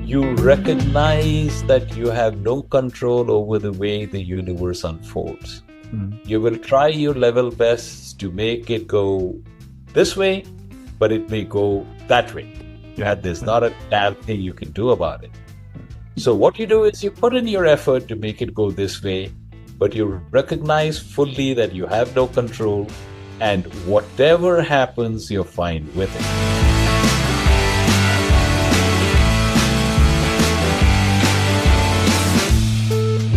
you recognize that you have no control over the way the universe unfolds. You will try your level best to make it go this way, but it may go that way. And there's not a damn thing you can do about it. So what you do is you put in your effort to make it go this way, but you recognize fully that you have no control, and whatever happens, you're fine with it.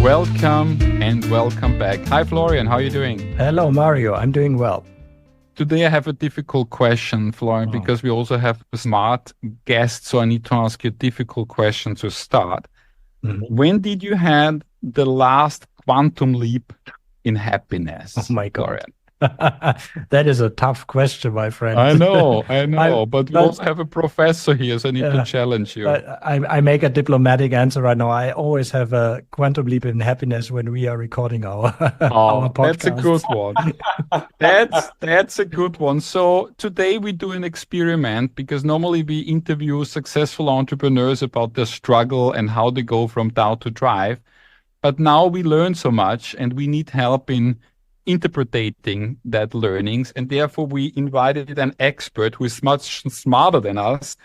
Welcome and welcome back. Hi, Florian. How are you doing? Hello, Mario. I'm doing well. Today I have a difficult question, Florian, because we also have a smart guest. So I need to ask you a difficult question to start. When did you have the last quantum leap in happiness? Oh my God. Florian? That is a tough question, my friend. I know, but we also have a professor here, so I need to challenge you. I make a diplomatic answer right now. I always have a quantum leap in happiness when we are recording our podcast. That's a good one. That's a good one. So today we do an experiment because normally we interview successful entrepreneurs about their struggle and how they go from doubt to drive. But now we learn so much and we need help in interpreting that learnings, and therefore we invited an expert who is much smarter than us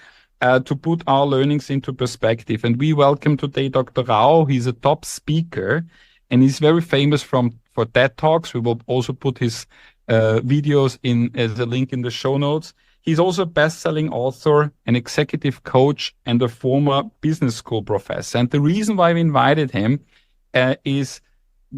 to put our learnings into perspective. And we welcome today Dr. Rao. He's a top speaker and he's very famous for TED Talks. We will also put his videos in as a link in the show notes. He's also a best-selling author, an executive coach, and a former business school professor. And the reason why we invited him is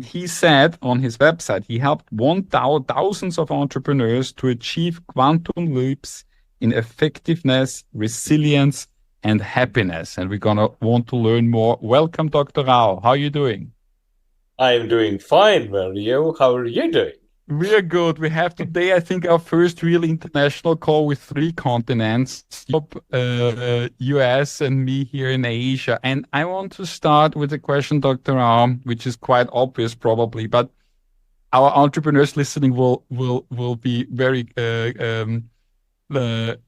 he said on his website, he helped thousands of entrepreneurs to achieve quantum leaps in effectiveness, resilience, and happiness. And we're going to want to learn more. Welcome, Dr. Rao. How are you doing? I'm doing fine, Mario. How are you doing? We're good. We have today, I think, our first real international call with 3 continents, Europe, US, and me here in Asia. And I want to start with a question, Dr. Rao, which is quite obvious probably, but our entrepreneurs listening will be very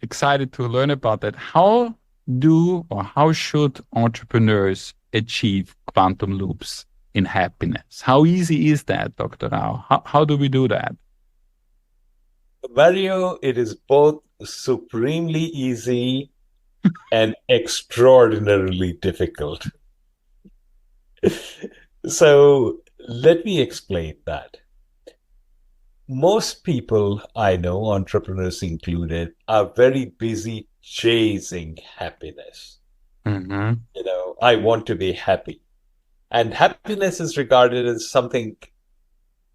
excited to learn about that. How should entrepreneurs achieve quantum loops in happiness? How easy is that, Dr. Rao? How do we do that? Mario, it is both supremely easy and extraordinarily difficult. So let me explain that. Most people I know, entrepreneurs included, are very busy chasing happiness. I want to be happy. And happiness is regarded as something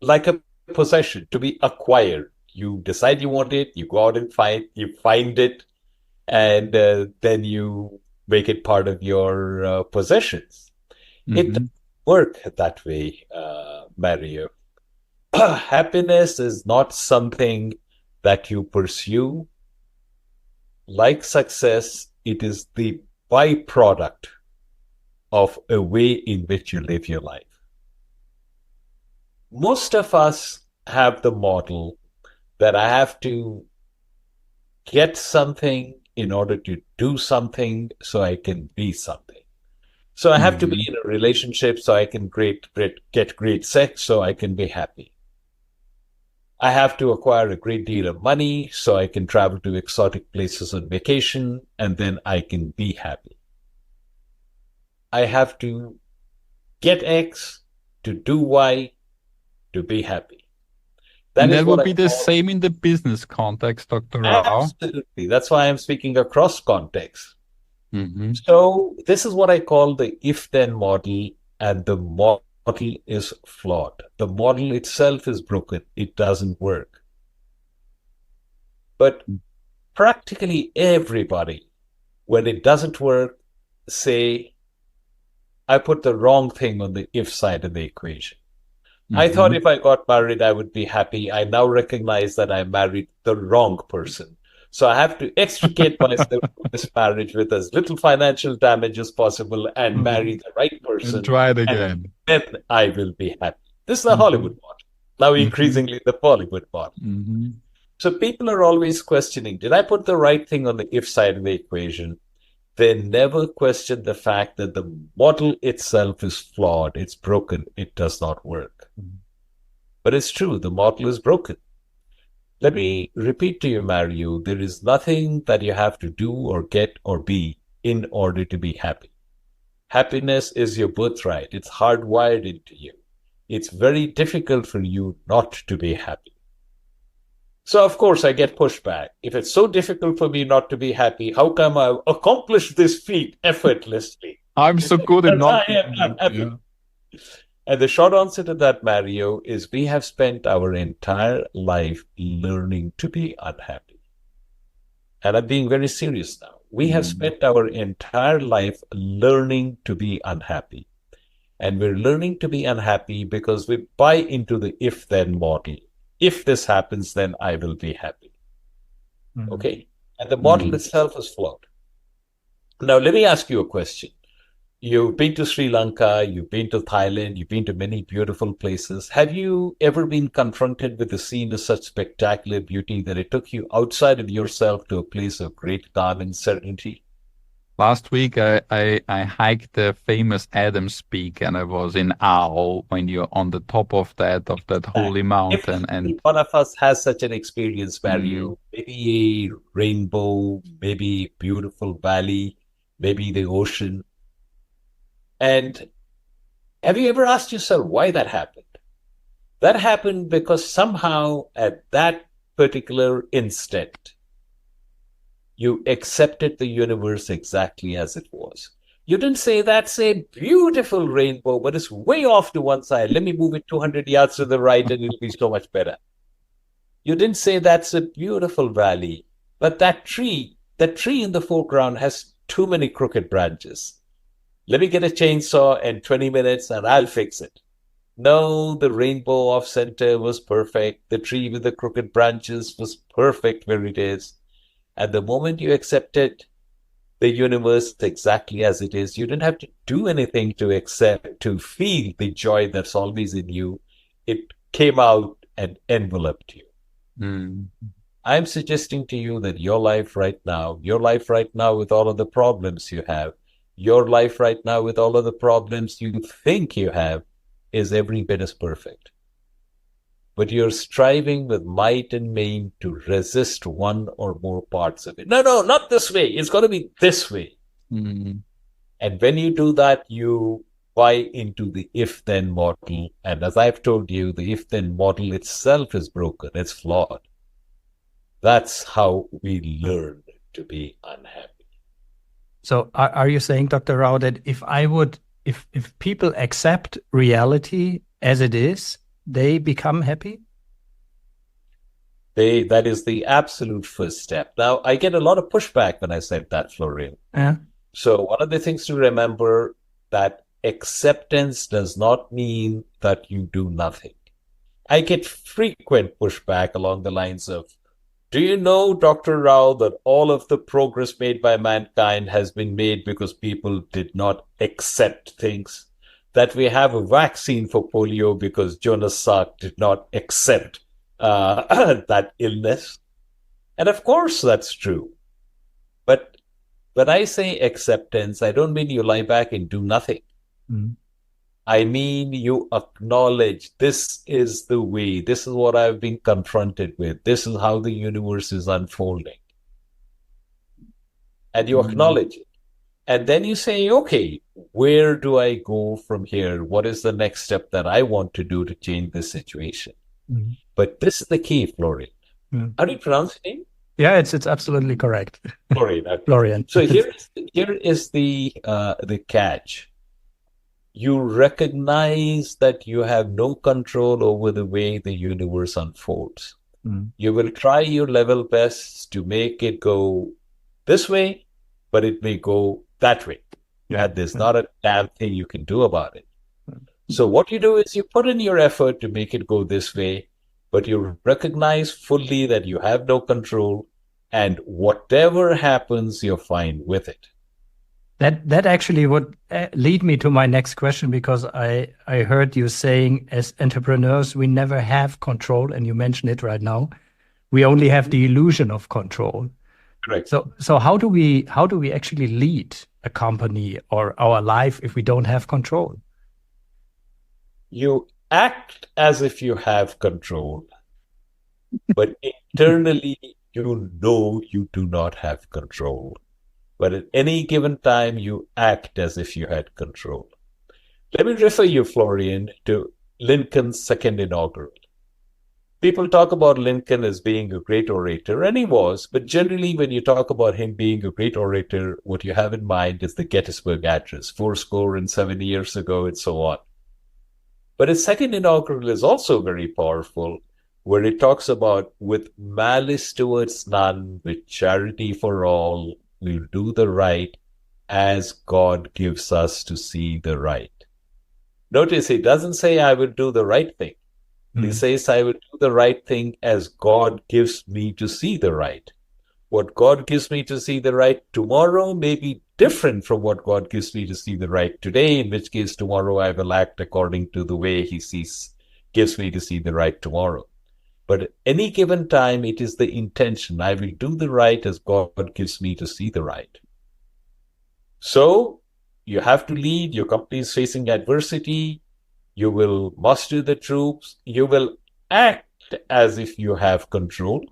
like a possession to be acquired. You decide you want it, you go out and find it, and then you make it part of your possessions. It doesn't work that way, Mario. Happiness is not something that you pursue. Like success, it is the byproduct of a way in which you live your life. Most of us have the model that I have to get something in order to do something so I can be something. So I have to be in a relationship so I can get great sex so I can be happy. I have to acquire a great deal of money so I can travel to exotic places on vacation and then I can be happy. I have to get X to do Y to be happy. That would be the same in the business context, Dr. Rao. Absolutely. That's why I'm speaking across context. So this is what I call the if-then model, and the model is flawed. The model itself is broken. It doesn't work. But practically everybody, when it doesn't work, say, I put the wrong thing on the if side of the equation. I thought if I got married, I would be happy. I now recognize that I married the wrong person. So I have to extricate myself from this marriage with as little financial damage as possible and marry the right person. And try it again. And then I will be happy. This is the Hollywood model. Now increasingly the Bollywood model. So people are always questioning, did I put the right thing on the if side of the equation? They never question the fact that the model itself is flawed, it's broken, it does not work. But it's true, the model is broken. Let me repeat to you, Mario, there is nothing that you have to do or get or be in order to be happy. Happiness is your birthright. It's hardwired into you. It's very difficult for you not to be happy. So, of course, I get pushback. If it's so difficult for me not to be happy, how come I've accomplished this feat effortlessly? I'm so good at not I'm happy. Yeah. And the short answer to that, Mario, is we have spent our entire life learning to be unhappy. And I'm being very serious now. We have spent our entire life learning to be unhappy. And we're learning to be unhappy because we buy into the if-then model. If this happens, then I will be happy. Okay? And the model itself is flawed. Now, let me ask you a question. You've been to Sri Lanka, you've been to Thailand, you've been to many beautiful places. Have you ever been confronted with a scene of such spectacular beauty that it took you outside of yourself to a place of great calm and serenity? Last week, I hiked the famous Adams Peak, and I was in awe when you're on the top of that holy mountain. And one of us has such an experience, Mario. Maybe a rainbow, maybe a beautiful valley, maybe the ocean. And have you ever asked yourself why that happened? That happened because somehow at that particular instant, you accepted the universe exactly as it was. You didn't say, that's a beautiful rainbow, but it's way off to one side. Let me move it 200 yards to the right and it'll be so much better. You didn't say, that's a beautiful valley, but that tree in the foreground has too many crooked branches. Let me get a chainsaw in 20 minutes and I'll fix it. No, the rainbow off center was perfect. The tree with the crooked branches was perfect where it is. And the moment you accepted the universe exactly as it is, you didn't have to do anything to accept, to feel the joy that's always in you. It came out and enveloped you. I'm suggesting to you that your life right now with all of the problems you have, your life right now with all of the problems you think you have is every bit as perfect. But you're striving with might and main to resist one or more parts of it. No, not this way. It's got to be this way. And when you do that, you buy into the if-then model. And as I've told you, the if-then model itself is broken. It's flawed. That's how we learn to be unhappy. So are you saying, Dr. Rao, that if people accept reality as it is, they become happy? That is the absolute first step. Now, I get a lot of pushback when I said that, Florian. Yeah. So one of the things to remember that acceptance does not mean that you do nothing. I get frequent pushback along the lines of, do you know, Dr. Rao, that all of the progress made by mankind has been made because people did not accept things? That we have a vaccine for polio because Jonas Salk did not accept that illness? And of course that's true. But when I say acceptance, I don't mean you lie back and do nothing. I mean, you acknowledge this is the way, this is what I've been confronted with, this is how the universe is unfolding. And you acknowledge it. And then you say, okay, where do I go from here? What is the next step that I want to do to change this situation? But this is the key, Florian. How do you pronounce your name? Yeah, it's absolutely correct. Florian. Florian. So here is the catch. You recognize that you have no control over the way the universe unfolds. You will try your level best to make it go this way, but it may go that way. And there's not a damn thing you can do about it. So what you do is you put in your effort to make it go this way, but you recognize fully that you have no control, and whatever happens, you're fine with it. That actually would lead me to my next question, because I heard you saying, as entrepreneurs, we never have control, and you mentioned it right now. We only have the illusion of control. Correct. So how do we actually lead a company or our life if we don't have control? You act as if you have control, but internally you know you do not have control. But at any given time, you act as if you had control. Let me refer you, Florian, to Lincoln's second inaugural. People talk about Lincoln as being a great orator, and he was, but generally when you talk about him being a great orator, what you have in mind is the Gettysburg Address, 70 years ago, and so on. But his second inaugural is also very powerful, where it talks about, with malice towards none, with charity for all, we'll do the right as God gives us to see the right. Notice he doesn't say, I will do the right thing. He says, I will do the right thing as God gives me to see the right. What God gives me to see the right tomorrow may be different from what God gives me to see the right today, in which case tomorrow I will act according to the way he gives me to see the right tomorrow. But at any given time, it is the intention. I will do the right as God gives me to see the right. So you have to lead. Your company is facing adversity. You will muster the troops. You will act as if you have control.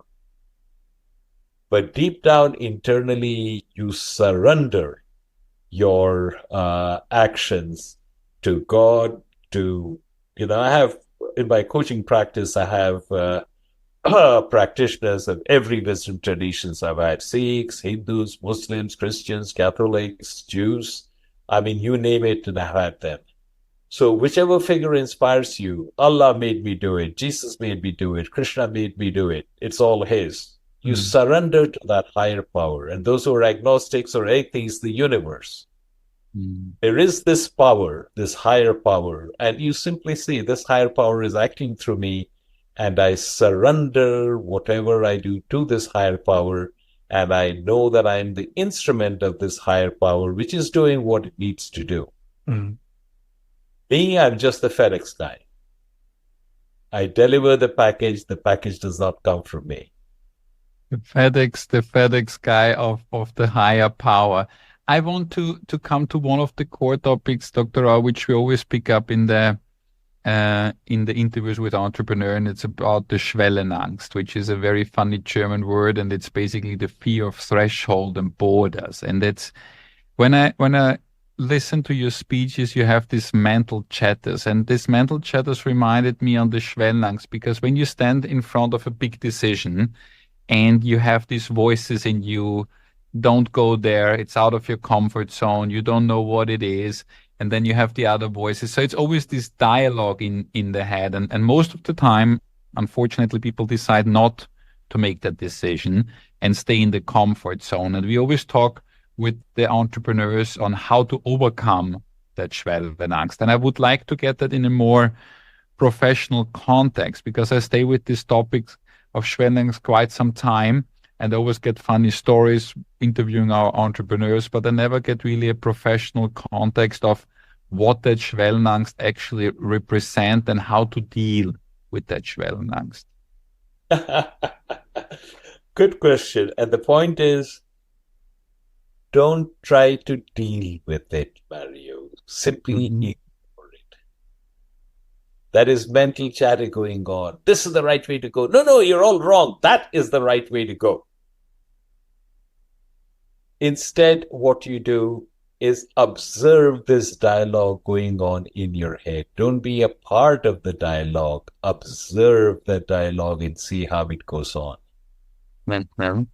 But deep down internally, you surrender your actions to God. I have, in my coaching practice, I have practitioners of every wisdom traditions. I've had Sikhs, Hindus, Muslims, Christians, Catholics, Jews. I mean, you name it, and I've had them. So whichever figure inspires you, Allah made me do it, Jesus made me do it, Krishna made me do it, it's all his. You surrender to that higher power. And those who are agnostics or atheists, the universe. There is this power, this higher power, and you simply see this higher power is acting through me, and I surrender whatever I do to this higher power, and I know that I am the instrument of this higher power, which is doing what it needs to do. Me, I'm just the FedEx guy. I deliver the package does not come from me. The FedEx guy of the higher power. I want to come to one of the core topics, Dr. Rao, which we always pick up in the interviews with entrepreneurs, and it's about the Schwellenangst, which is a very funny German word, and it's basically the fear of threshold and borders. And it's when I listen to your speeches, you have these mental chatters, and these mental chatters reminded me on the Schwellenangst, because when you stand in front of a big decision and you have these voices in you, don't go there, it's out of your comfort zone, you don't know what it is, and then you have the other voices. So it's always this dialogue in the head, and most of the time, unfortunately, people decide not to make that decision and stay in the comfort zone. And we always talk with the entrepreneurs on how to overcome that Schwellenangst. And I would like to get that in a more professional context, because I stay with these topics of Schwellenangst quite some time, and I always get funny stories interviewing our entrepreneurs, but I never get really a professional context of what that Schwellenangst actually represent and how to deal with that Schwellenangst. Good question. And the point is, don't try to deal with it, Mario. Simply ignore it. That is mental chatter going on. This is the right way to go. No, you're all wrong. That is the right way to go. Instead, what you do is observe this dialogue going on in your head. Don't be a part of the dialogue. Observe the dialogue and see how it goes on. And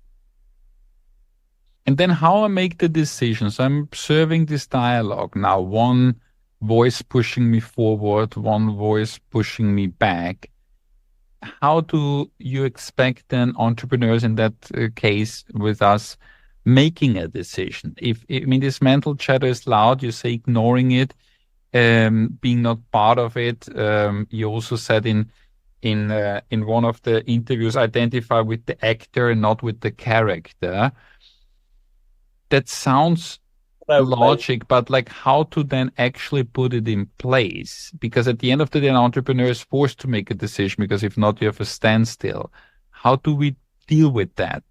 then how I make the decisions. I'm observing this dialogue. Now, one voice pushing me forward, one voice pushing me back. How do you expect then entrepreneurs in that case with us making a decision? This mental chatter is loud, you say ignoring it, being not part of it. You also said in one of the interviews, identify with the actor and not with the character. That sounds logic, but like how to then actually put it in place? Because at the end of the day, an entrepreneur is forced to make a decision, because if not, you have a standstill. How do we deal with that?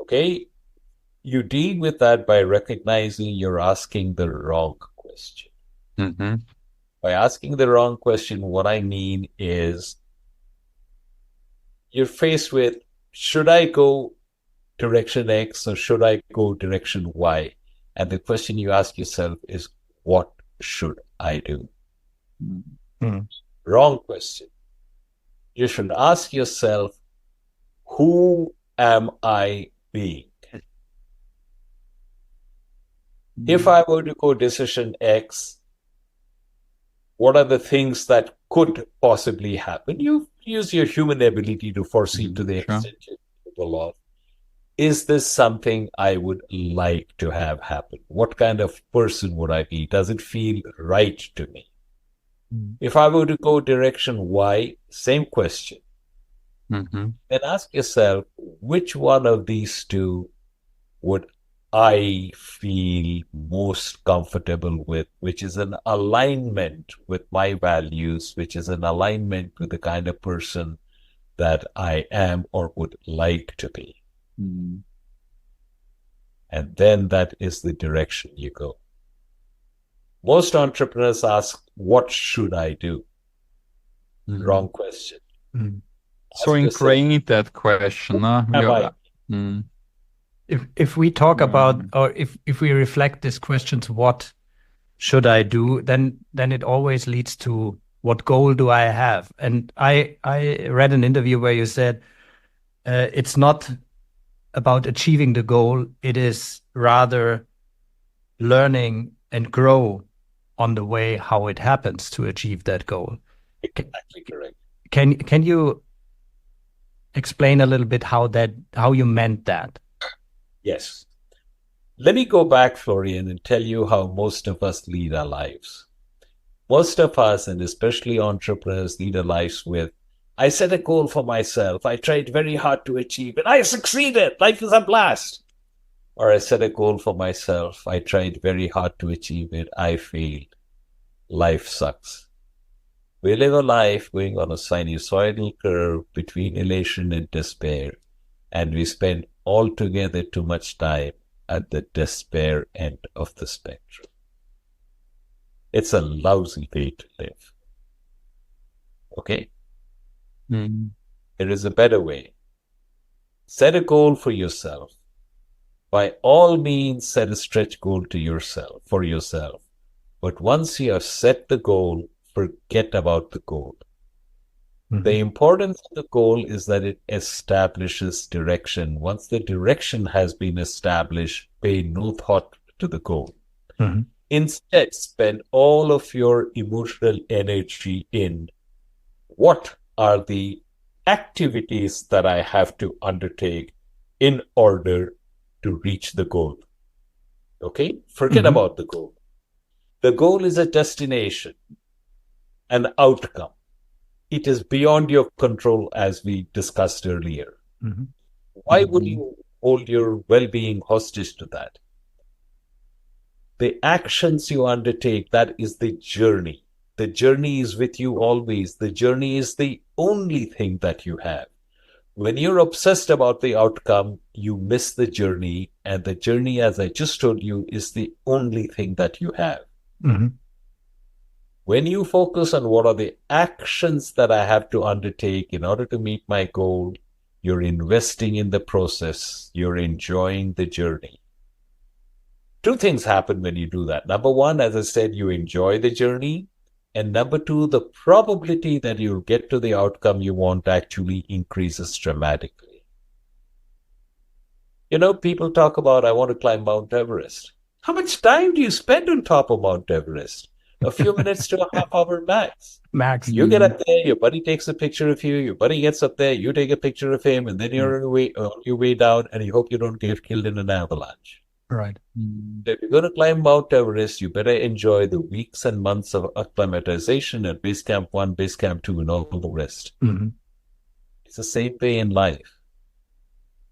Okay? You deal with that by recognizing you're asking the wrong question. Mm-hmm. By asking the wrong question, what I mean is you're faced with, should I go direction X or should I go direction Y? And the question you ask yourself is, what should I do? Mm-hmm. Wrong question. You should ask yourself, who am I being? If I were to go decision X, what are the things that could possibly happen? You use your human ability to foresee to the extent you're capable of. Is this something I would like to have happen? What kind of person would I be? Does it feel right to me? If I were to go direction Y, same question. Mm-hmm. Then ask yourself, which one of these two would I feel most comfortable with, which is an alignment with my values, which is an alignment with the kind of person that I am or would like to be. Mm-hmm. And then that is the direction you go. Most entrepreneurs ask, what should I do? Mm-hmm. Wrong question. Mm-hmm. So ingrained that question. If we talk about, or if we reflect these questions, what should I do? Then it always leads to, what goal do I have? And I read an interview where you said it's not about achieving the goal. It is rather learning and grow on the way how it happens to achieve that goal. Exactly correct. Can you explain a little bit how you meant that? Yes. Let me go back, Florian, and tell you how most of us lead our lives. Most of us, and especially entrepreneurs, lead our lives with, I set a goal for myself. I tried very hard to achieve it. I succeeded. Life is a blast. Or I set a goal for myself. I tried very hard to achieve it. I failed. Life sucks. We live a life going on a sinusoidal curve between elation and despair, and we spend altogether too much time at the despair end of the spectrum. It's a lousy way to live. Okay? Mm-hmm. There is a better way. Set a goal for yourself. By all means, set a stretch goal for yourself. But once you have set the goal, forget about the goal. Mm-hmm. The importance of the goal is that it establishes direction. Once the direction has been established, pay no thought to the goal. Mm-hmm. Instead, spend all of your emotional energy in what are the activities that I have to undertake in order to reach the goal. Okay? Forget about the goal. The goal is a destination, an outcome. It is beyond your control, as we discussed earlier. Mm-hmm. Why would you hold your well-being hostage to that? The actions you undertake, that is the journey. The journey is with you always. The journey is the only thing that you have. When you're obsessed about the outcome, you miss the journey. And the journey, as I just told you, is the only thing that you have. Mm-hmm. When you focus on what are the actions that I have to undertake in order to meet my goal, you're investing in the process. You're enjoying the journey. Two things happen when you do that. Number one, as I said, you enjoy the journey. And number two, the probability that you'll get to the outcome you want actually increases dramatically. You know, people talk about, I want to climb Mount Everest. How much time do you spend on top of Mount Everest? A few minutes to a half hour max. You get up there, your buddy takes a picture of you, your buddy gets up there, you take a picture of him, and then you're on your way down, and you hope you don't get killed in an avalanche. Right. If you're going to climb Mount Everest, you better enjoy the weeks and months of acclimatization at Base Camp 1, Base Camp 2, and all the rest. Mm-hmm. It's the same way in life.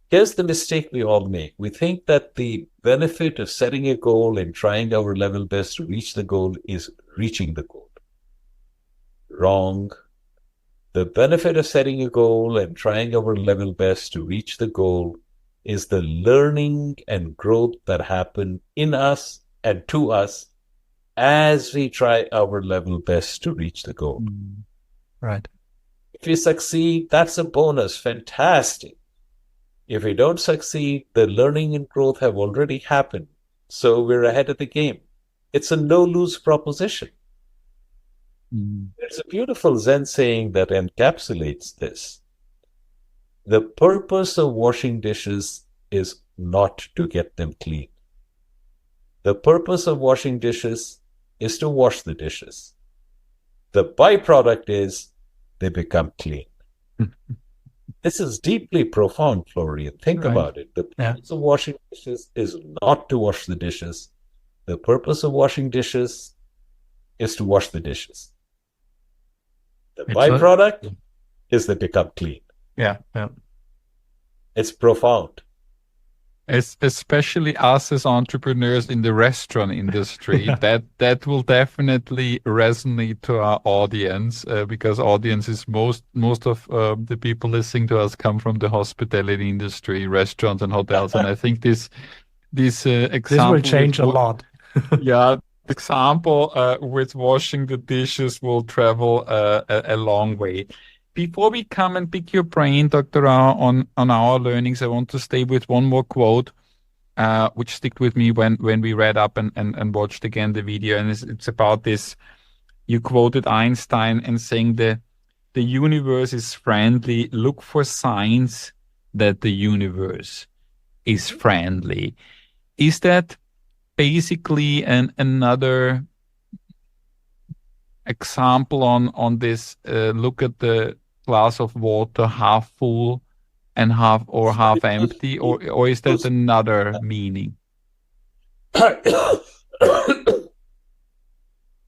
Here's the mistake we all make. We think that the benefit of setting a goal and trying our level best to reach the goal is reaching the goal. Wrong. The benefit of setting a goal and trying our level best to reach the goal is the learning and growth that happen in us and to us as we try our level best to reach the goal. Right. If we succeed, that's a bonus. Fantastic. If we don't succeed, the learning and growth have already happened. So we're ahead of the game. It's a no-lose proposition. There's a beautiful Zen saying that encapsulates this. The purpose of washing dishes is not to get them clean. The purpose of washing dishes is to wash the dishes. The byproduct is they become clean. This is deeply profound, Florian. Think about it. The purpose of washing dishes is not to wash the dishes. The purpose of washing dishes is to wash the dishes. The byproduct is they become clean. Yeah. It's profound. Especially us as entrepreneurs in the restaurant industry, that will definitely resonate to our audience, because audience is most of the people listening to us come from the hospitality industry, restaurants and hotels, and I think this example this will change a lot. Yeah, example with washing the dishes will travel a long way. Before we come and pick your brain, Dr. Rao, on our learnings, I want to stay with one more quote, which stuck with me when we read up and watched again the video. And it's about this. You quoted Einstein and saying the universe is friendly. Look for signs that the universe is friendly. Is that basically another example on this? Look at the glass of water half full and half empty, or is that another meaning?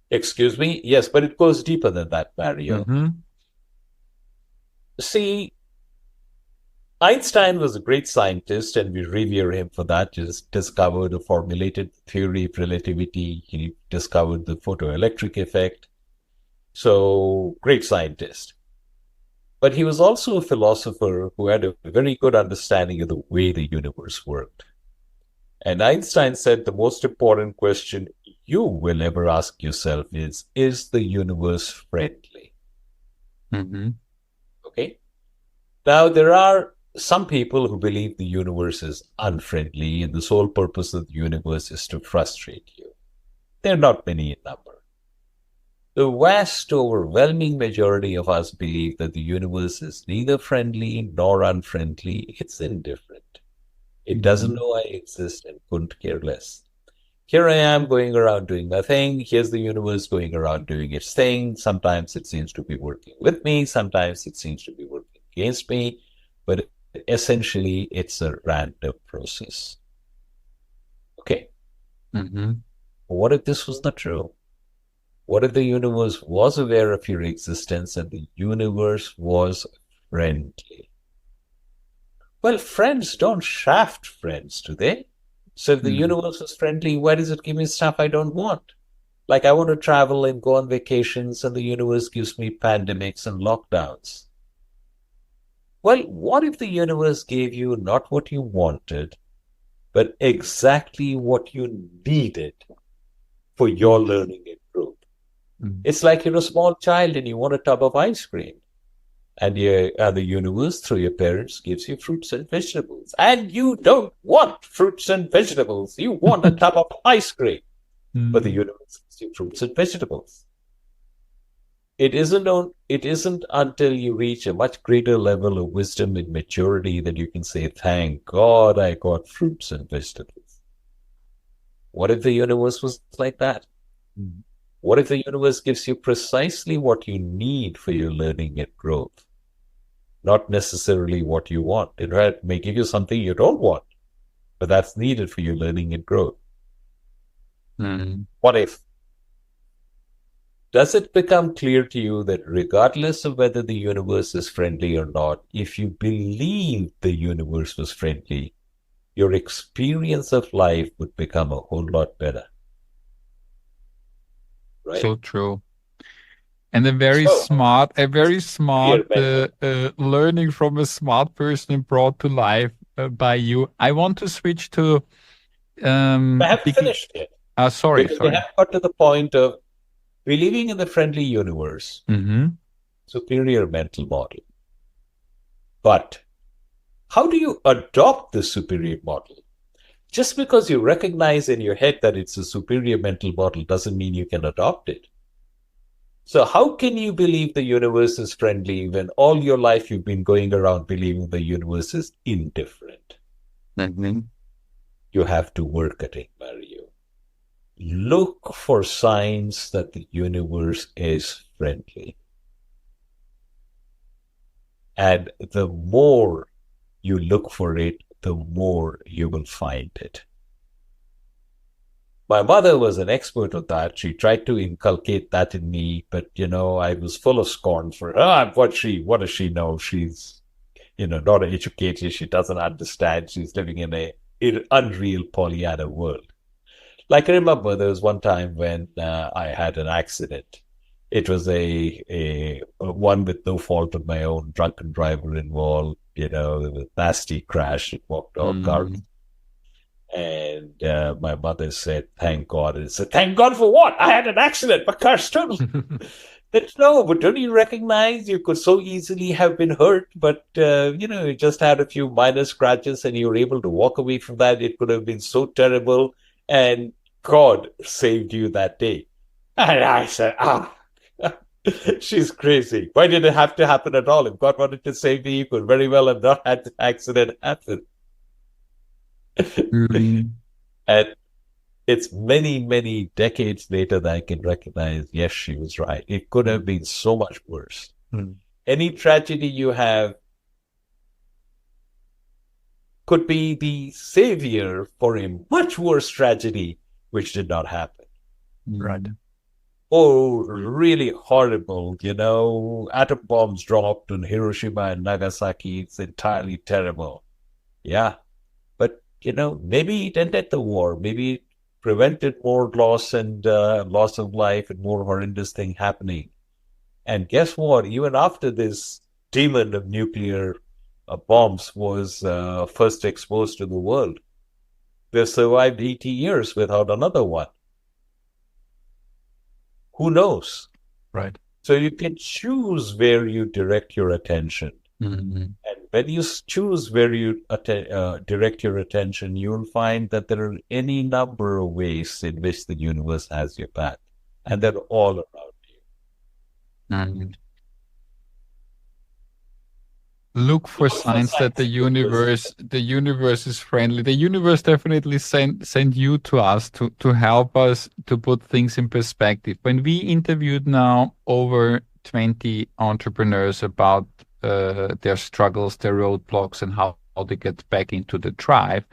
Excuse me? Yes, but it goes deeper than that, Mario. See, Einstein was a great scientist, and we revere him for that. Just discovered a formulated theory of relativity. He discovered the photoelectric effect. So, great scientist. But he was also a philosopher who had a very good understanding of the way the universe worked. And Einstein said the most important question you will ever ask yourself is the universe friendly? Okay? Now, there are some people who believe the universe is unfriendly and the sole purpose of the universe is to frustrate you. There are not many in number. The vast, overwhelming majority of us believe that the universe is neither friendly nor unfriendly. It's indifferent. It doesn't know I exist and couldn't care less. Here I am going around doing my thing. Here's the universe going around doing its thing. Sometimes it seems to be working with me. Sometimes it seems to be working against me. But essentially, it's a random process. Okay. What if this was not true? What if the universe was aware of your existence and the universe was friendly? Well, friends don't shaft friends, do they? So if the universe is friendly, why does it give me stuff I don't want? Like I want to travel and go on vacations and the universe gives me pandemics and lockdowns. Well, what if the universe gave you not what you wanted, but exactly what you needed for your learning and growth? It's like you're a small child and you want a tub of ice cream. And the universe, through your parents, gives you fruits and vegetables. And you don't want fruits and vegetables. You want a tub of ice cream. But the universe gives you fruits and vegetables. It isn't until you reach a much greater level of wisdom and maturity that you can say, thank God I got fruits and vegetables. What if the universe was like that? What if the universe gives you precisely what you need for your learning and growth? Not necessarily what you want. It may give you something you don't want, but that's needed for your learning and growth. What if? Does it become clear to you that regardless of whether the universe is friendly or not, if you believe the universe was friendly, your experience of life would become a whole lot better? Right? So true. And a very smart learning from a smart person brought to life. by you. I want to switch to I haven't finished yet. Sorry. Because they have got to the point of believing in the friendly universe, superior mental model. But how do you adopt this superior model? Just because you recognize in your head that it's a superior mental model doesn't mean you can adopt it. So how can you believe the universe is friendly when all your life you've been going around believing the universe is indifferent? You have to work at it, Mario. Look for signs that the universe is friendly. And the more you look for it, the more you will find it. My mother was an expert at that. She tried to inculcate that in me, but, I was full of scorn for her. What does she know? She's, not educated. She doesn't understand. She's living in an unreal Pollyanna world. Like, I remember there was one time when I had an accident. It was a one with no fault of my own, drunken driver involved, there was a nasty crash. It walked off cars. And my mother said, thank God. And I said, thank God for what? I had an accident. My car stood. No, but don't you recognize you could so easily have been hurt, but, you just had a few minor scratches and you were able to walk away from that. It could have been so terrible. And God saved you that day. And I said, she's crazy. Why did it have to happen at all? If God wanted to save me, he could very well have not had the accident happen. And it's many, many decades later that I can recognize, yes, she was right. It could have been so much worse. Any tragedy you have could be the savior for a much worse tragedy which did not happen. Right. Oh, really horrible, atom bombs dropped on Hiroshima and Nagasaki. It's entirely terrible. Yeah. But, maybe it ended the war. Maybe it prevented more loss and loss of life and more horrendous thing happening. And guess what? Even after this demon of nuclear bombs was first exposed to the world, they survived 80 years without another one. Who knows? Right. So you can choose where you direct your attention. And when you choose where you direct your attention, you'll find that there are any number of ways in which the universe has your back. And they're all around you. Look for signs that the universe is friendly. The universe definitely sent you to us to help us to put things in perspective. When we interviewed now over 20 entrepreneurs about their struggles, their roadblocks, and how they get back into the drive,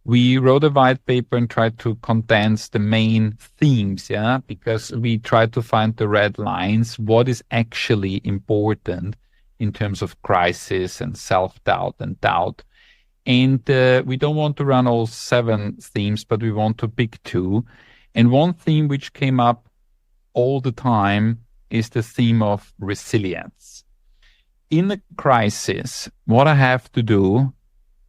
we wrote a white paper and tried to condense the main themes, because we tried to find the red lines, what is actually important in terms of crisis and self-doubt and doubt. And we don't want to run all 7 themes, but we want to pick 2. And one theme which came up all the time is the theme of resilience. In a crisis, what I have to do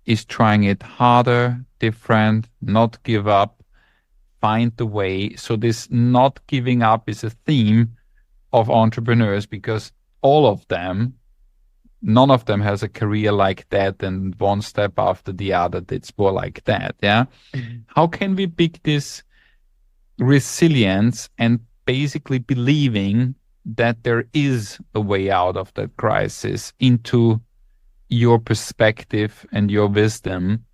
is trying it harder, different, not give up, find the way. So this not giving up is a theme of entrepreneurs, because all of them, none of them has a career like that and one step after the other that's more like that. How can we pick this resilience and basically believing that there is a way out of that crisis into your perspective and your wisdom?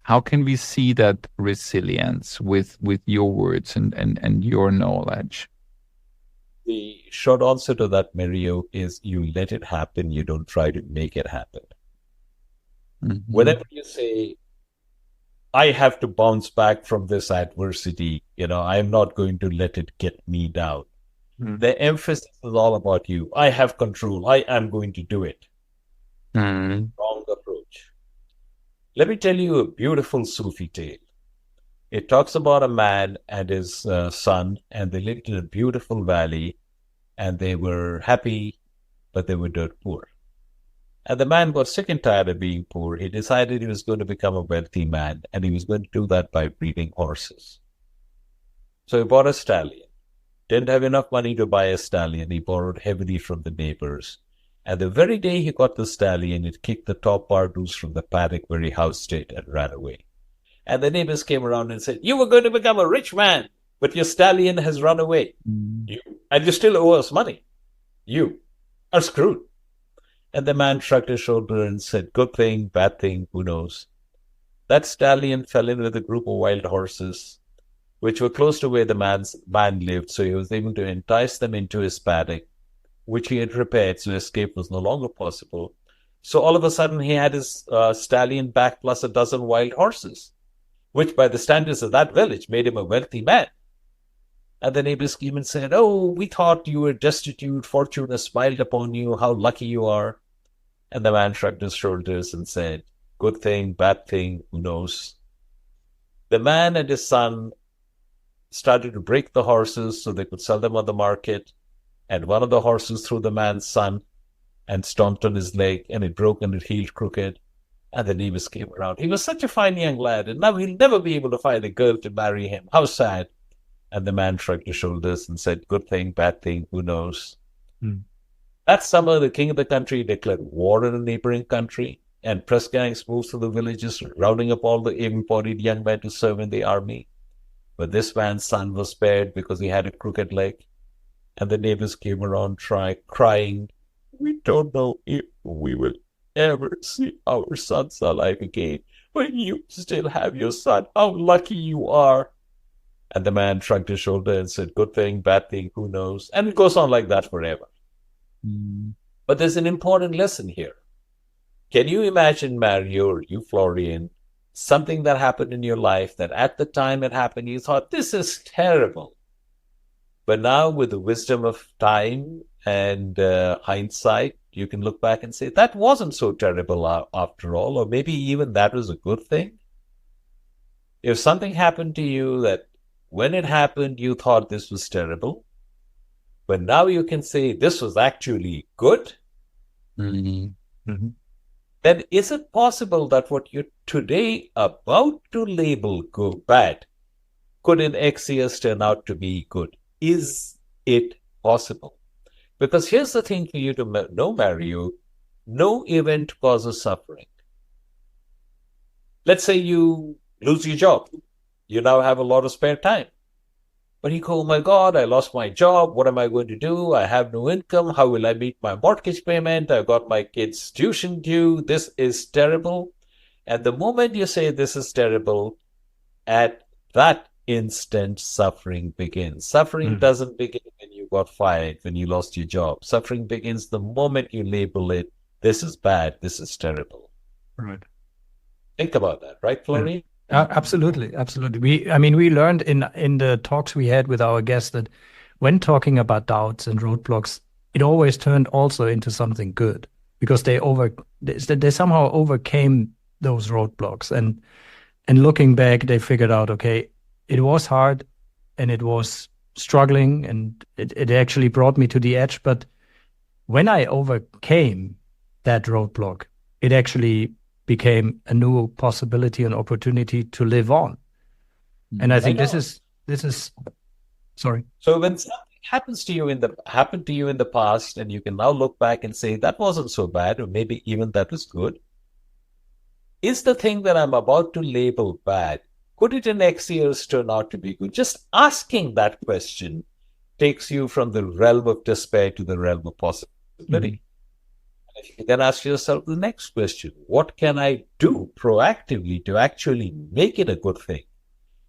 How can we see that resilience with your words and your knowledge? The short answer to that, Mario, is you let it happen. You don't try to make it happen. Whenever you say, I have to bounce back from this adversity, I'm not going to let it get me down. The emphasis is all about you. I have control. I am going to do it. Wrong approach. Let me tell you a beautiful Sufi tale. It talks about a man and his son, and they lived in a beautiful valley, and they were happy, but they were dirt poor. And the man got sick and tired of being poor. He decided he was going to become a wealthy man, and he was going to do that by breeding horses. So he bought a stallion. Didn't have enough money to buy a stallion. He borrowed heavily from the neighbors. And the very day he got the stallion, it kicked the top bar loose from the paddock where he housed it and ran away. And the neighbors came around and said, "You were going to become a rich man, but your stallion has run away. And you still owe us money. You are screwed." And the man shrugged his shoulder and said, "Good thing, bad thing, who knows?" That stallion fell in with a group of wild horses, which were close to where the man lived, so he was able to entice them into his paddock, which he had repaired, so escape was no longer possible. So all of a sudden, he had his stallion back plus a dozen wild horses, which by the standards of that village made him a wealthy man. And the neighbors came and said, "Oh, we thought you were destitute. Fortune has smiled upon you. How lucky you are." And the man shrugged his shoulders and said, "Good thing, bad thing, who knows?" The man and his son started to break the horses so they could sell them on the market. And one of the horses threw the man's son and stomped on his leg, and it broke and it healed crooked. And the neighbors came around. "He was such a fine young lad, and now he'll never be able to find a girl to marry him. How sad." And the man shrugged his shoulders and said, "Good thing, bad thing, who knows?" That summer, the king of the country declared war on a neighboring country, and press gangs moved through the villages, rounding up all the able-bodied young men to serve in the army. But this man's son was spared because he had a crooked leg. And the neighbors came around crying, "We don't know if we will ever see our sons alive again. But you still have your son. How lucky you are." And the man shrugged his shoulder and said, "Good thing, bad thing, who knows?" And it goes on like that forever. But there's an important lesson here. Can you imagine, Mario, or you, Florian, something that happened in your life that at the time it happened, you thought, "This is terrible." But now with the wisdom of time and hindsight, you can look back and say, that wasn't so terrible after all, or maybe even that was a good thing. If something happened to you that when it happened, you thought this was terrible, but now you can say this was actually good, then is it possible that what you're today about to label bad could in X years turn out to be good? Is it possible? Because here's the thing for you to know, Mario, no event causes suffering. Let's say you lose your job. You now have a lot of spare time. But you go, "Oh my God, I lost my job. What am I going to do? I have no income. How will I meet my mortgage payment? I've got my kids' tuition due. This is terrible." And the moment you say this is terrible, at that instant, suffering begins. Suffering doesn't begin when you got fired, when you lost your job. Suffering begins the moment you label it, "This is bad, this is terrible." Right. Think about that, right, Florian? Absolutely. We learned in the talks we had with our guests that when talking about doubts and roadblocks, it always turned also into something good because they somehow overcame those roadblocks, and looking back, they figured out, okay, it was hard and it was struggling and it actually brought me to the edge. But when I overcame that roadblock, it actually became a new possibility and opportunity to live on. And I think this is sorry. So when something happened to you in the past, and you can now look back and say that wasn't so bad, or maybe even that was good, is the thing that I'm about to label bad, could it in X years turn out to be good? Just asking that question takes you from the realm of despair to the realm of possibility. And you can ask yourself the next question: what can I do proactively to actually make it a good thing?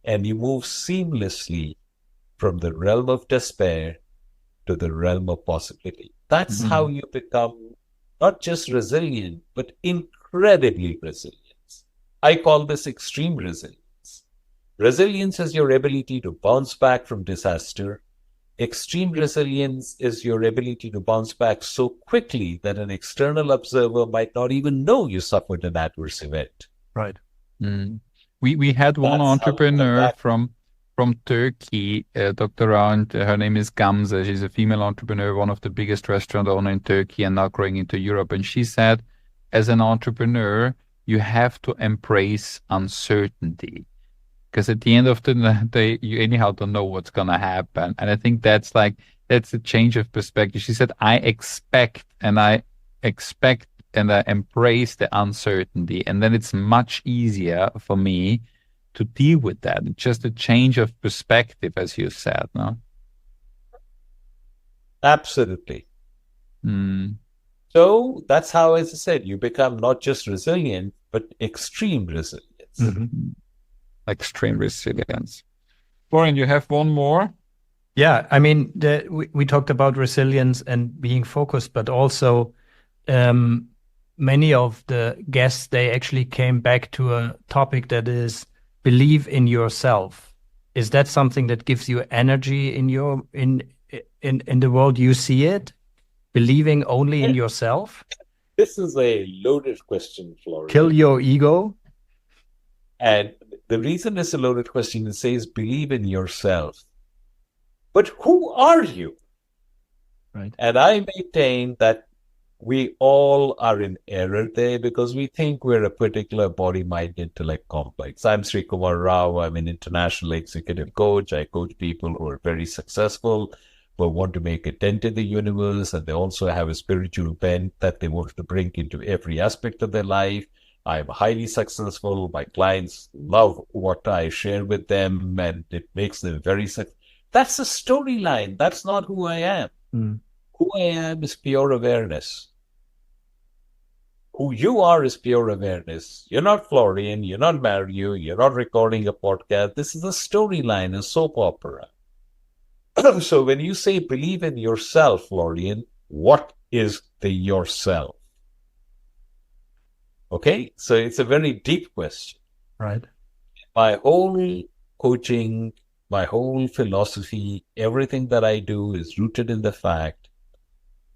And you move seamlessly from the realm of despair to the realm of possibility. That's how you become not just resilient, but incredibly resilient. I call this extreme resilience. Resilience is your ability to bounce back from disaster. Extreme resilience is your ability to bounce back so quickly that an external observer might not even know you suffered an adverse event. Right. We had one entrepreneur from Turkey, Dr. Rao, and her name is Gamze. She's a female entrepreneur, one of the biggest restaurant owners in Turkey and now growing into Europe. And she said as an entrepreneur, you have to embrace uncertainty. Because at the end of the day, you anyhow don't know what's going to happen. And I think that's a change of perspective. She said, I expect and I embrace the uncertainty. And then it's much easier for me to deal with that. It's just a change of perspective, as you said, no? Absolutely. So that's how, as I said, you become not just resilient, but extreme resilience. Extreme resilience. Florian, you have one more? Yeah, I mean, we talked about resilience and being focused, but also many of the guests, they actually came back to a topic that is believe in yourself. Is that something that gives you energy in the world you see it? Believing only in yourself? This is a loaded question, Florian. Kill your ego? And the reason it's a loaded question, it says believe in yourself. But who are you? Right. And I maintain that we all are in error there because we think we're a particular body, mind, intellect complex. I'm Srikumar Rao. I'm an international executive coach. I coach people who are very successful, but want to make a dent in the universe. And they also have a spiritual bent that they want to bring into every aspect of their life. I'm highly successful. My clients love what I share with them, and it makes them very successful. That's a storyline. That's not who I am. Who I am is pure awareness. Who you are is pure awareness. You're not Florian. You're not Mario. You're not recording a podcast. This is a storyline, a soap opera. So when you say believe in yourself, Florian, what is the yourself? Okay, so it's a very deep question. Right. My whole coaching, my whole philosophy, everything that I do is rooted in the fact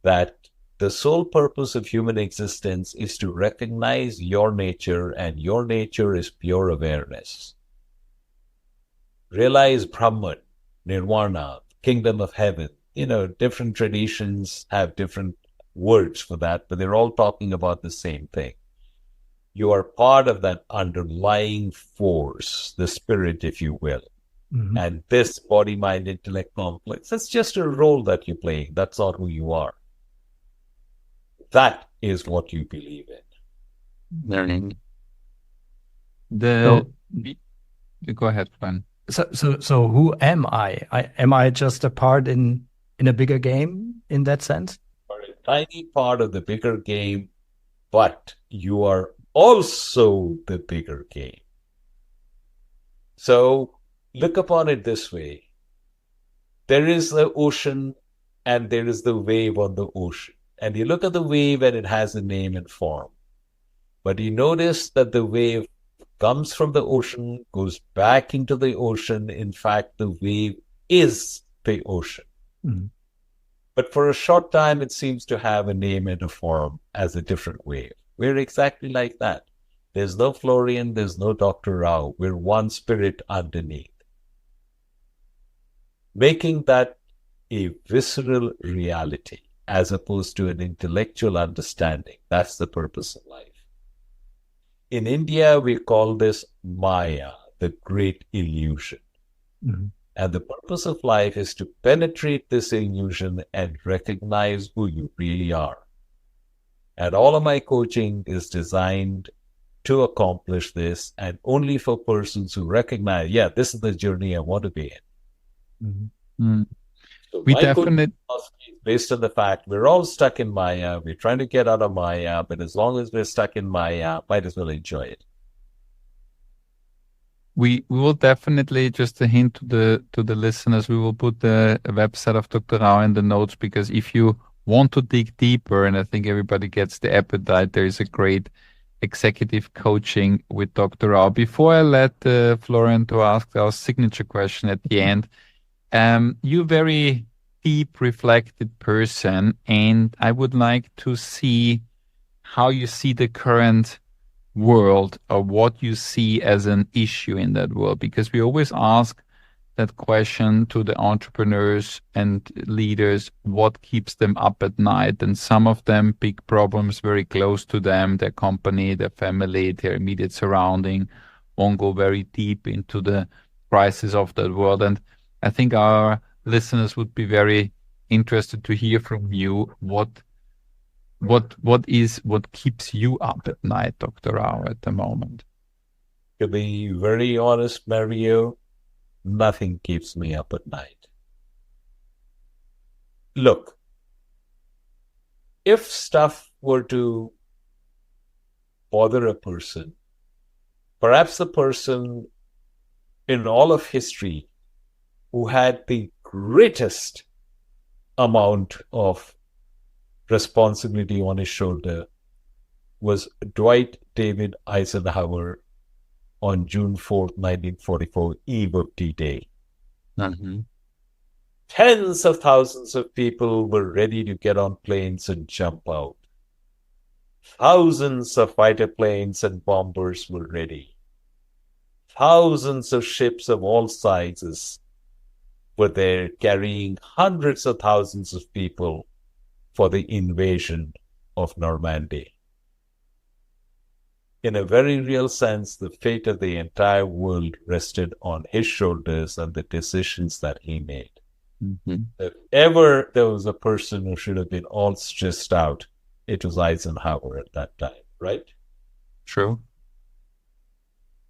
that the sole purpose of human existence is to recognize your nature, and your nature is pure awareness. Realize Brahman, Nirvana, Kingdom of Heaven. Different traditions have different words for that, but they're all talking about the same thing. You are part of that underlying force, the spirit, if you will. And this body, mind, intellect complex, that's just a role that you're playing. That's not who you are. That is what you believe in. Learning. Go ahead, Fran. So who am I? Am I just a part in a bigger game in that sense? You're a tiny part of the bigger game, but you are also the bigger game. So look upon it this way. There is the ocean and there is the wave on the ocean. And you look at the wave and it has a name and form. But you notice that the wave comes from the ocean, goes back into the ocean. In fact, the wave is the ocean. But for a short time, it seems to have a name and a form as a different wave. We're exactly like that. There's no Florian, there's no Dr. Rao. We're one spirit underneath. Making that a visceral reality as opposed to an intellectual understanding. That's the purpose of life. In India, we call this Maya, the great illusion. And the purpose of life is to penetrate this illusion and recognize who you really are. And all of my coaching is designed to accomplish this, and only for persons who recognize, this is the journey I want to be in. So We my definitely philosophy is based on the fact we're all stuck in Maya. We're trying to get out of Maya, but as long as we're stuck in Maya, might as well enjoy it. we will definitely, just a hint to the listeners, we will put the website of Dr. Rao in the notes, because if you want to dig deeper, and I think everybody gets the appetite, there is a great executive coaching with Dr. Rao. Before I let Florian to ask our signature question at the end, you're a very deep, reflected person, and I would like to see how you see the current world, or what you see as an issue in that world, because we always ask that question to the entrepreneurs and leaders, what keeps them up at night? And some of them, big problems very close to them, their company, their family, their immediate surrounding, won't go very deep into the crisis of that world. And I think our listeners would be very interested to hear from you what keeps you up at night, Dr. Rao, at the moment? To be very honest, Mario, nothing keeps me up at night. Look, if stuff were to bother a person, perhaps the person in all of history who had the greatest amount of responsibility on his shoulder was Dwight David Eisenhower on June 4th, 1944, eve of D-Day. Mm-hmm. Tens of thousands of people were ready to get on planes and jump out. Thousands of fighter planes and bombers were ready. Thousands of ships of all sizes were there carrying hundreds of thousands of people for the invasion of Normandy. In a very real sense, the fate of the entire world rested on his shoulders and the decisions that he made. Mm-hmm. If ever there was a person who should have been all stressed out, it was Eisenhower at that time, right? True.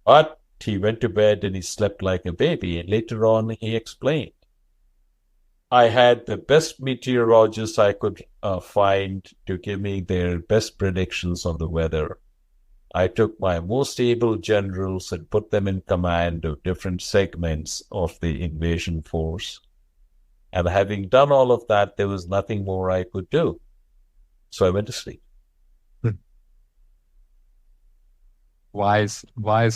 But he went to bed and he slept like a baby, and later on he explained, I had the best meteorologists I could find to give me their best predictions on the weather. I took my most able generals and put them in command of different segments of the invasion force. And having done all of that, there was nothing more I could do. So I went to sleep. Wise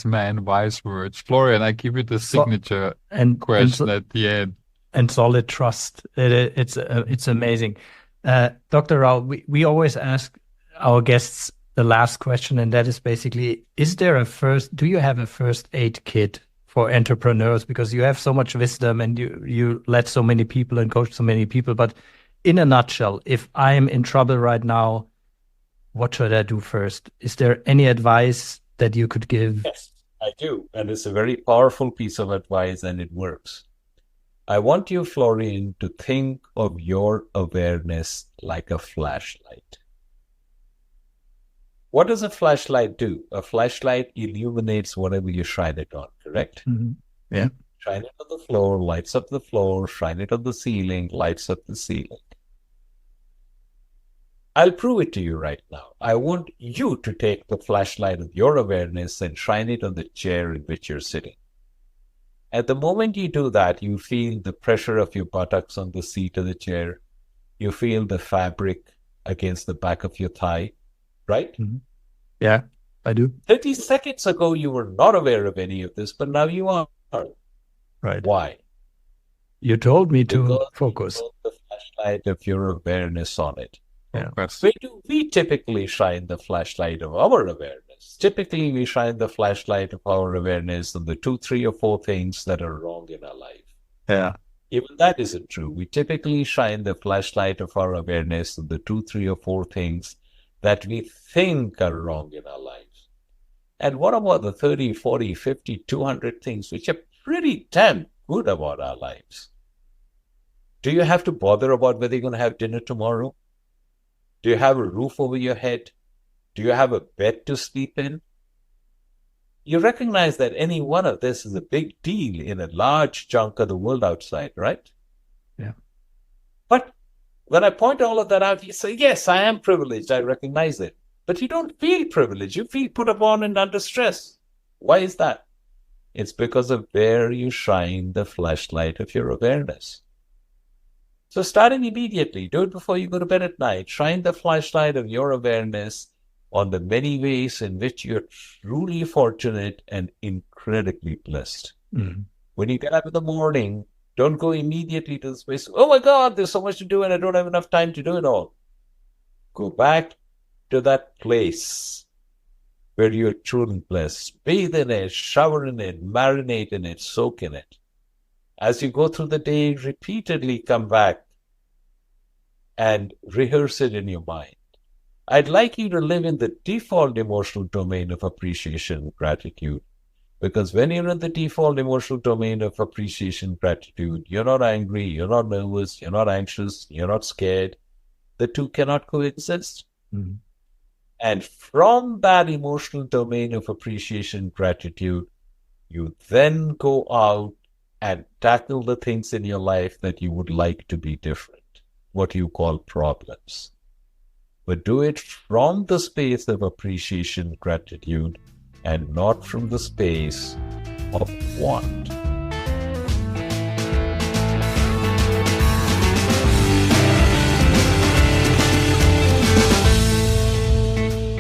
man, wise words. Florian, I give you the signature question at the end. And solid trust. It's amazing. Dr. Rao, we always ask our guests the last question, and that is basically, do you have a first aid kit for entrepreneurs? Because you have so much wisdom and you led so many people and coached so many people. But in a nutshell, if I'm in trouble right now, what should I do first? Is there any advice that you could give? Yes, I do. And it's a very powerful piece of advice, and it works. I want you, Florian, to think of your awareness like a flashlight. What does a flashlight do? A flashlight illuminates whatever you shine it on, correct? Mm-hmm. Yeah. Shine it on the floor, lights up the floor. Shine it on the ceiling, lights up the ceiling. I'll prove it to you right now. I want you to take the flashlight of your awareness and shine it on the chair in which you're sitting. At the moment you do that, you feel the pressure of your buttocks on the seat of the chair. You feel the fabric against the back of your thigh, right? Mm-hmm. Yeah, I do. 30 seconds ago, you were not aware of any of this, but now you are. Right. Why? You told me to focus. You put the flashlight of your awareness on it. Yeah. Where do we typically shine the flashlight of our awareness? Typically, we shine the flashlight of our awareness on the 2, 3, or 4 things that are wrong in our life. Yeah. Even that isn't true. We typically shine the flashlight of our awareness on the 2, 3, or 4 things that we think are wrong in our lives. And what about the 30, 40, 50, 200 things which are pretty damn good about our lives? Do you have to bother about whether you're going to have dinner tomorrow? Do you have a roof over your head? Do you have a bed to sleep in? You recognize that any one of this is a big deal in a large chunk of the world outside, right? Yeah. But when I point all of that out, you say, yes, I am privileged. I recognize it. But you don't feel privileged. You feel put upon and under stress. Why is that? It's because of where you shine the flashlight of your awareness. So starting immediately, do it before you go to bed at night. Shine the flashlight of your awareness on the many ways in which you're truly fortunate and incredibly blessed. Mm-hmm. When you get up in the morning, don't go immediately to the space, oh my God, there's so much to do and I don't have enough time to do it all. Go back to that place where you're truly blessed. Bathe in it, shower in it, marinate in it, soak in it. as you go through the day, repeatedly come back and rehearse it in your mind. I'd like you to live in the default emotional domain of appreciation and gratitude. Because when you're in the default emotional domain of appreciation, gratitude, you're not angry, you're not nervous, you're not anxious, you're not scared. The two cannot coexist. Mm-hmm. And from that emotional domain of appreciation, gratitude, you then go out and tackle the things in your life that you would like to be different, what you call problems. But do it from the space of appreciation, gratitude, and not from the space of want.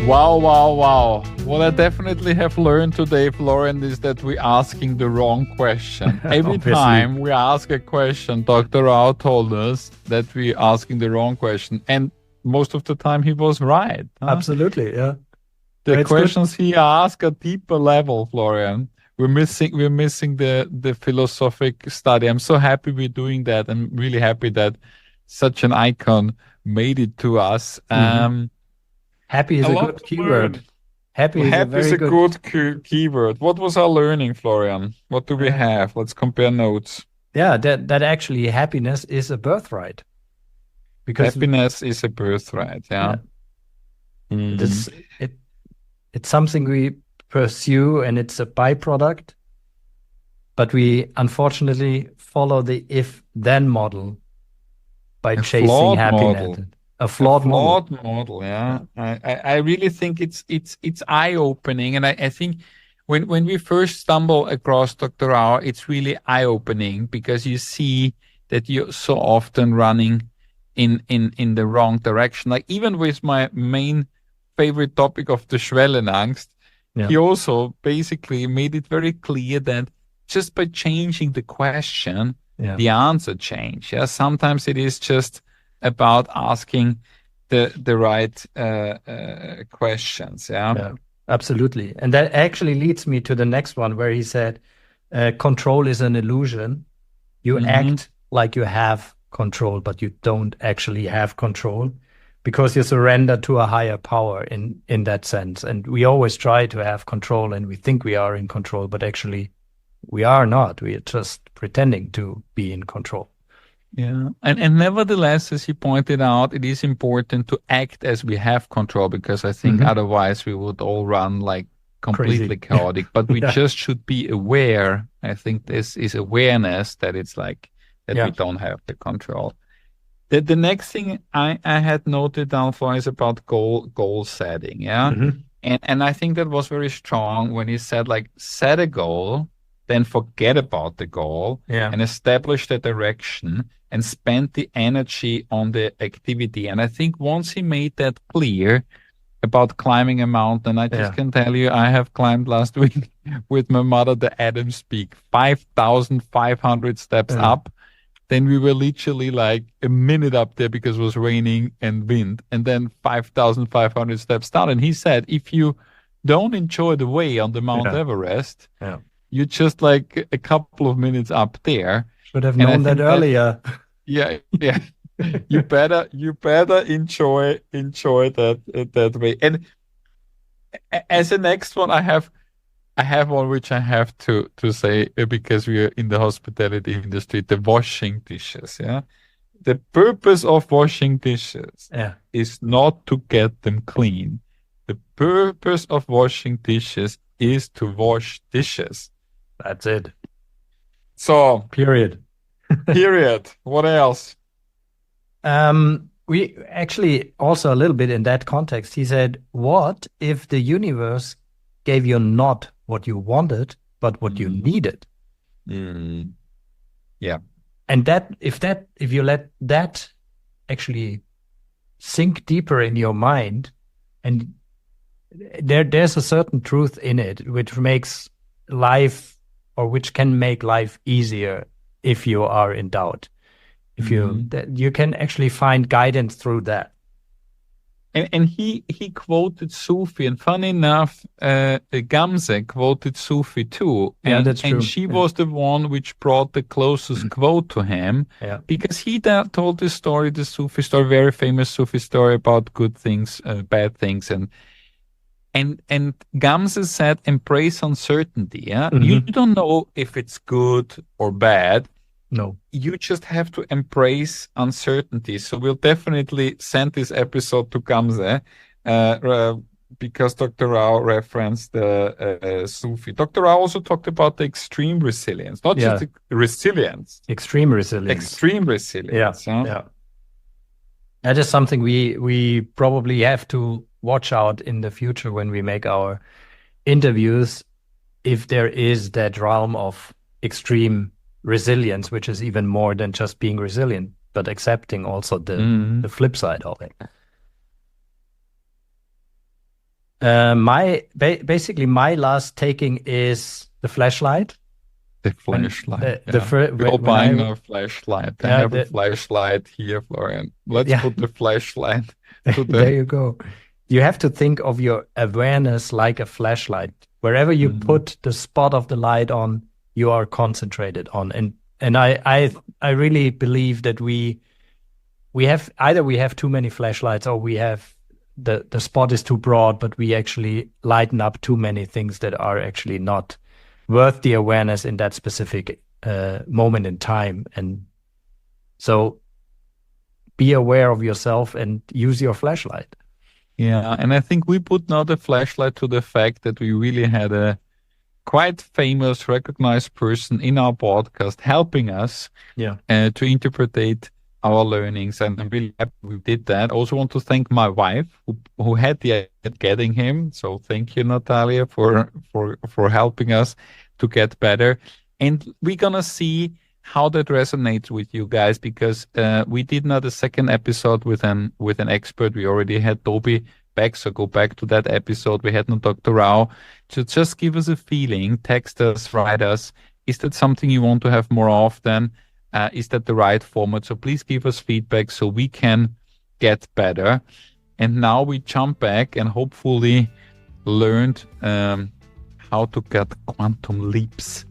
Wow, wow, wow. What I definitely have learned today, Florian, is that we're asking the wrong question. Every time we ask a question, Dr. Rao told us that we're asking the wrong question. And most of the time he was right. Huh? Absolutely, yeah. The questions he asked at deeper level, Florian. We're missing the philosophic study. I'm so happy we're doing that. I'm really happy that such an icon made it to us. Mm-hmm. Happy is a good keyword. Happy is a good keyword. What was our learning, Florian? What do we have? Let's compare notes. Yeah, that actually happiness is a birthright. Because happiness is a birthright, yeah. It's something we pursue and it's a byproduct, but we unfortunately follow the if-then model by chasing happiness. A flawed model, yeah. I really think it's eye-opening, and I think when we first stumble across Dr. Rao, it's really eye-opening because you see that you're so often running in the wrong direction. Like even with my main favorite topic of the Schwellenangst, he also basically made it very clear that just by changing the question, the answer change. Yeah, sometimes it is just about asking the right questions. Yeah, absolutely. And that actually leads me to the next one where he said, control is an illusion. You act like you have control, but you don't actually have control because you surrender to a higher power in that sense. And we always try to have control and we think we are in control, but actually we are not. We are just pretending to be in control. Yeah. And nevertheless, as he pointed out, it is important to act as we have control because I think otherwise we would all run like completely chaotic, but we just should be aware. I think this is awareness that it's like that we don't have the control. The next thing I had noted down for is about goal setting. Yeah. And I think that was very strong when he said like set a goal, then forget about the goal and establish the direction and spend the energy on the activity. And I think once he made that clear about climbing a mountain, I just can tell you, I have climbed last week with my mother, the Adams Peak, 5,500 steps up. Then we were literally like a minute up there because it was raining and wind, and then 5,500 steps down. And he said, if you don't enjoy the way on the Mount Everest, you're just like a couple of minutes up there. Should have known that earlier. Yeah. You better enjoy that way. And as the next one, I have one which I have to say because we are in the hospitality industry, the washing dishes. Yeah, the purpose of washing dishes is not to get them clean. The purpose of washing dishes is to wash dishes. That's it. So period. What else? We actually also a little bit in that context, he said, what if the universe gave you not what you wanted, but what you needed? Yeah. And if you let that actually sink deeper in your mind, and there's a certain truth in it, which makes life, or which can make life easier if you are in doubt. If you can actually find guidance through that. And he quoted Sufi, and funny enough, Gamze quoted Sufi too. And, that's true. And she was the one which brought the closest quote to him, because he told this story, the Sufi story, very famous Sufi story about good things, bad things, and Gamze said, embrace uncertainty. Yeah, you don't know if it's good or bad. No, you just have to embrace uncertainty. So we'll definitely send this episode to Gamze, because Dr. Rao referenced the Sufi. Dr. Rao also talked about the extreme resilience, not just the resilience. Extreme resilience. Extreme resilience. Yeah. That is something we probably have to watch out in the future when we make our interviews, if there is that realm of extreme resilience, which is even more than just being resilient, but accepting also the flip side of it. Basically my last taking is the flashlight. The flashlight. We're buying a flashlight. I have a flashlight here, Florian. Let's put the flashlight to the... There you go. You have to think of your awareness like a flashlight. Wherever you put the spot of the light on, you are concentrated on. And I really believe that we have too many flashlights, or we have the spot is too broad, but we actually lighten up too many things that are actually not worth the awareness in that specific moment in time. And so be aware of yourself and use your flashlight. Yeah, and I think we put now the flashlight to the fact that we really had a quite famous, recognized person in our podcast helping us to interpret our learnings, and I'm really happy we did that. Also want to thank my wife who had the idea of getting him. So thank you, Natalia, for helping us to get better. And we're gonna see how that resonates with you guys, because we did not a second episode with an expert. We already had Toby back, so go back to that episode. We had no Dr. Rao. So just give us a feeling, text us, write us. Is that something you want to have more often? Is that the right format? So please give us feedback so we can get better. And now we jump back and hopefully learned how to get quantum leaps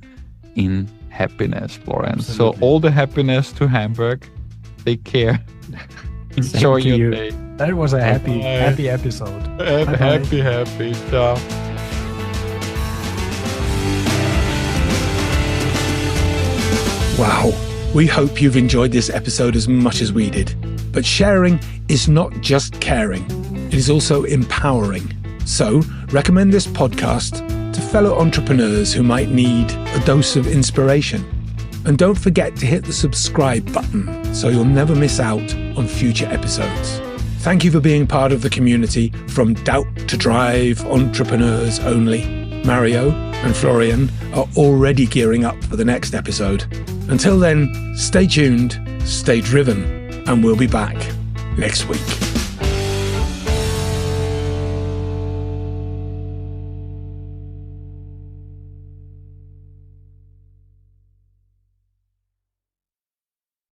in happiness, Florian. Absolutely. So all the happiness to Hamburg. Take care. Enjoy your day. That was a happy episode. Happy. Ciao. Wow. We hope you've enjoyed this episode as much as we did. But sharing is not just caring. It is also empowering. So recommend this podcast to fellow entrepreneurs who might need a dose of inspiration. And don't forget to hit the subscribe button so you'll never miss out on future episodes. Thank you for being part of the community from Doubt to Drive Entrepreneurs Only. Mario and Florian are already gearing up for the next episode. Until then, stay tuned, stay driven, and we'll be back next week.